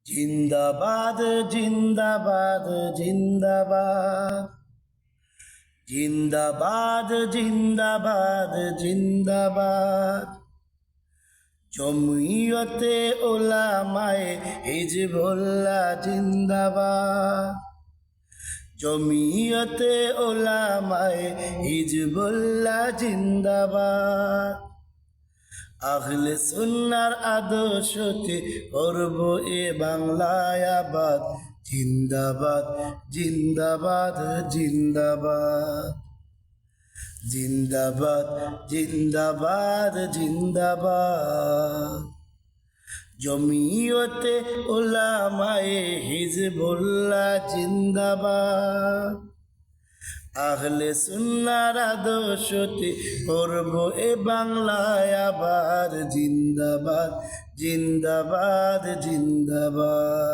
জিন্দাবাদ জিন্দাবাদ জিন্দাবাদ জিন্দাবাদ জিন্দাবাদ জিন্দাবাদ জমিয়তে উলামায়ে হিজবুল্লাহ জিন্দাবাদ জমিয়তে উলামায়ে হিজবুল্লাহ জিন্দাবাদ আহলে সুন্নাহর আদর্শতে করব এ বাংলায় আবাদ জিন্দাবাদ জিন্দাবাদ জিন্দাবাদ জিন্দাবাদ জিন্দাবাদ জিন্দাবাদ জমিয়তে উলামায়ে হিজবুল্লাহ জিন্দাবাদ আহলে সুন্নাহর আদর্শতে করব এ বাংলায় আবার জিন্দাবাদ জিন্দাবাদ জিন্দাবাদ।